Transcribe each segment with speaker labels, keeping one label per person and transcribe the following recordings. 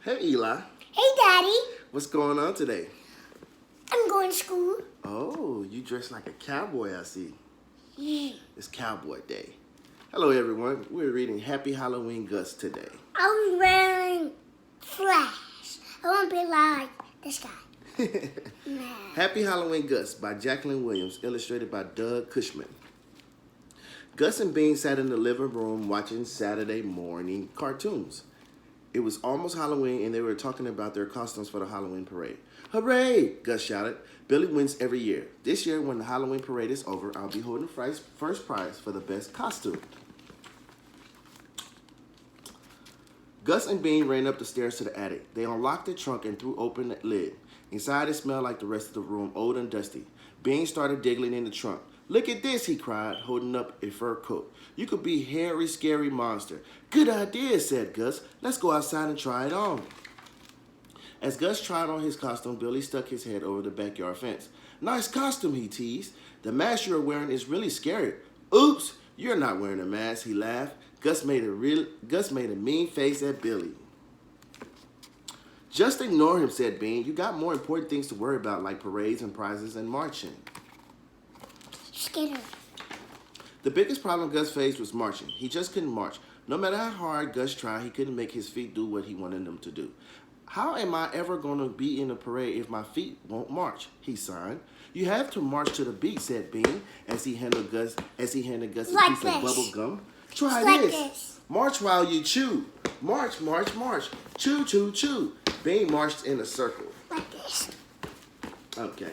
Speaker 1: Hey, Eli.
Speaker 2: Hey, Daddy.
Speaker 1: What's going on today?
Speaker 2: I'm going to school.
Speaker 1: Oh, you dressed like a cowboy, I see.
Speaker 2: Yeah.
Speaker 1: It's Cowboy Day. Hello, everyone. We're reading Happy Halloween Gus today.
Speaker 2: I'm wearing Flash. I won't be like this guy. Nah.
Speaker 1: Happy Halloween Gus by Jacqueline Williams, illustrated by Doug Cushman. Gus and Bean sat in the living room watching Saturday morning cartoons. It was almost Halloween, and they were talking about their costumes for the Halloween parade. Hooray! Gus shouted. Billy wins every year. This year, when the Halloween parade is over, I'll be holding first prize for the best costume. Gus and Bean ran up the stairs to the attic. They unlocked the trunk and threw open the lid. Inside, it smelled like the rest of the room, old and dusty. Bean started digging in the trunk. Look at this, he cried, holding up a fur coat. You could be hairy, scary monster. Good idea, said Gus. Let's go outside and try it on. As Gus tried on his costume, Billy stuck his head over the backyard fence. Nice costume, he teased. The mask you're wearing is really scary. Oops, you're not wearing a mask, he laughed. Gus made a mean face at Billy. Just ignore him, said Bean. You got more important things to worry about, like parades and prizes and marching.
Speaker 2: Scared.
Speaker 1: The biggest problem Gus faced was marching. He just couldn't march. No matter how hard Gus tried, he couldn't make his feet do what he wanted them to do. How am I ever going to be in a parade if my feet won't march? He sighed. You have to march to the beat, said Bean, as he handed Gus a
Speaker 2: Like
Speaker 1: piece of
Speaker 2: this.
Speaker 1: bubble gum. Try
Speaker 2: Like
Speaker 1: this.
Speaker 2: this.
Speaker 1: March while you chew. March, march, march. Chew, chew, chew. Bean marched in a circle.
Speaker 2: Like this.
Speaker 1: Okay.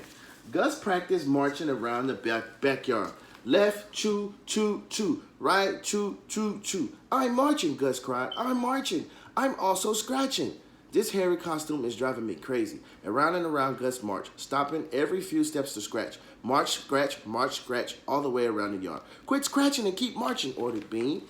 Speaker 1: Gus practiced marching around the backyard. Left, chew, chew, chew. Right, chew, chew, chew. I'm marching, Gus cried. I'm marching. I'm also scratching. This hairy costume is driving me crazy. Around and around Gus marched, stopping every few steps to scratch. March, scratch, all the way around the yard. Quit scratching and keep marching, ordered Bean.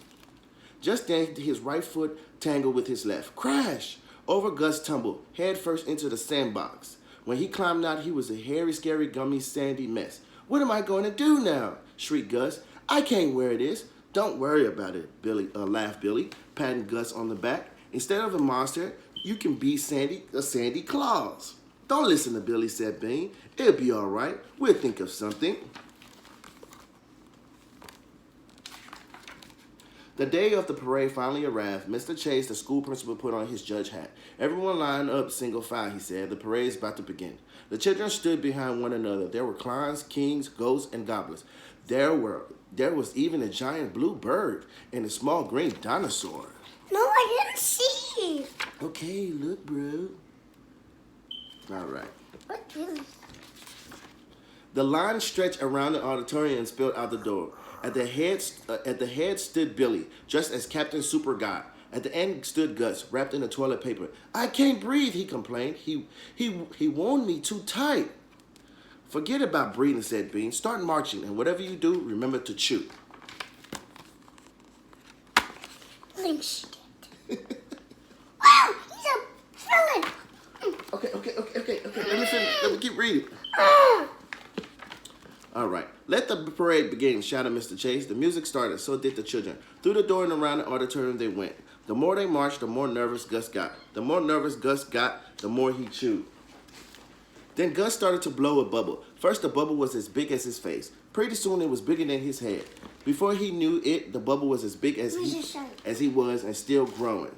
Speaker 1: Just then, his right foot tangled with his left. Crash! Over Gus tumbled, head first into the sandbox. When he climbed out, he was a hairy, scary, gummy, sandy mess. What am I going to do now? Shrieked Gus. I can't wear this. Don't worry about it, laughed Billy, patting Gus on the back. Instead of a monster, you can be Sandy Claus. Don't listen to Billy, said Bean. It'll be all right. We'll think of something. The day of the parade finally arrived. Mr. Chase, the school principal, put on his judge hat. Everyone lined up single file, he said. The parade is about to begin. The children stood behind one another. There were clowns, kings, ghosts, and goblins. There was even a giant blue bird and a small green dinosaur.
Speaker 2: No, I didn't see.
Speaker 1: Okay, look, bro. All right.
Speaker 2: What is?
Speaker 1: The line stretched around the auditorium and spilled out the door. At the head stood Billy, dressed as Captain Super Guy. At the end stood Gus, wrapped in a toilet paper. I can't breathe, he complained. He wound me too tight. Forget about breathing, said Bean. Start marching, and whatever you do, remember to chew.
Speaker 2: Lynched it. Wow, he's a villain.
Speaker 1: Okay. Let me keep reading.
Speaker 2: Ah.
Speaker 1: All right. Let the parade begin, shouted Mr. Chase. The music started, so did the children. Through the door and around the auditorium they went. The more they marched, the more nervous Gus got. The more nervous Gus got, the more he chewed. Then Gus started to blow a bubble. First, the bubble was as big as his face. Pretty soon, it was bigger than his head. Before he knew it, the bubble was as big as he was and still growing.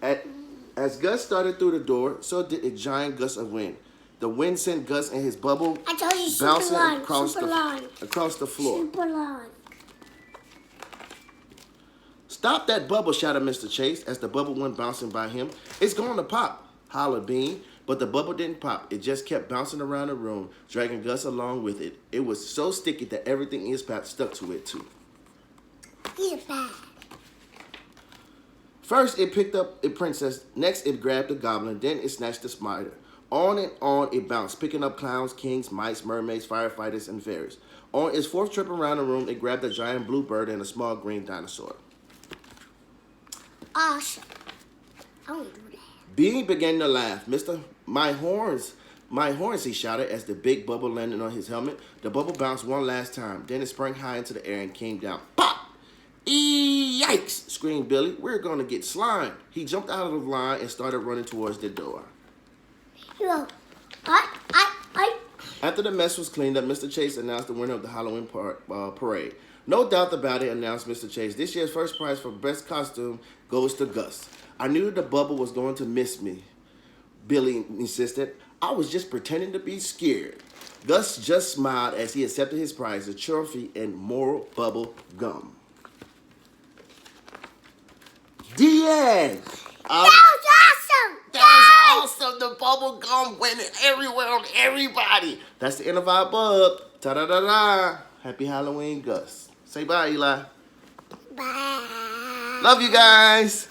Speaker 1: As Gus started through the door, so did a giant gust of wind. The wind sent Gus and his bubble
Speaker 2: I told you,
Speaker 1: bouncing
Speaker 2: super
Speaker 1: across the floor.
Speaker 2: Super long.
Speaker 1: Stop that bubble, shouted Mr. Chase as the bubble went bouncing by him. It's going to pop, hollered Bean. But the bubble didn't pop. It just kept bouncing around the room, dragging Gus along with it. It was so sticky that everything in his path stuck to it, too.
Speaker 2: He's a bad.
Speaker 1: First, it picked up a princess. Next, it grabbed a goblin. Then, it snatched a spider. On and on it bounced, picking up clowns, kings, mice, mermaids, firefighters, and fairies. On its fourth trip around the room, it grabbed a giant blue bird and a small green dinosaur.
Speaker 2: Awesome. I won't do that.
Speaker 1: Bean began to laugh. My horns, he shouted as the big bubble landed on his helmet. The bubble bounced one last time. Then it sprang high into the air and came down. Pop! Yikes! Yikes, screamed Billy. We're going to get slimed. He jumped out of the line and started running towards the door.
Speaker 2: Yo,
Speaker 1: After the mess was cleaned up, Mr. Chase announced the winner of the Halloween parade. No doubt about it, announced Mr. Chase. This year's first prize for best costume goes to Gus. I knew the bubble was going to miss me, Billy insisted. I was just pretending to be scared. Gus just smiled as he accepted his prize, a trophy and more bubble gum. The end.
Speaker 2: that was awesome.
Speaker 1: That was awesome. The bubble gum went everywhere on everybody. That's the end of our book. Ta-da-da-da. Happy Halloween, Gus. Say bye, Eli.
Speaker 2: Bye.
Speaker 1: Love you guys.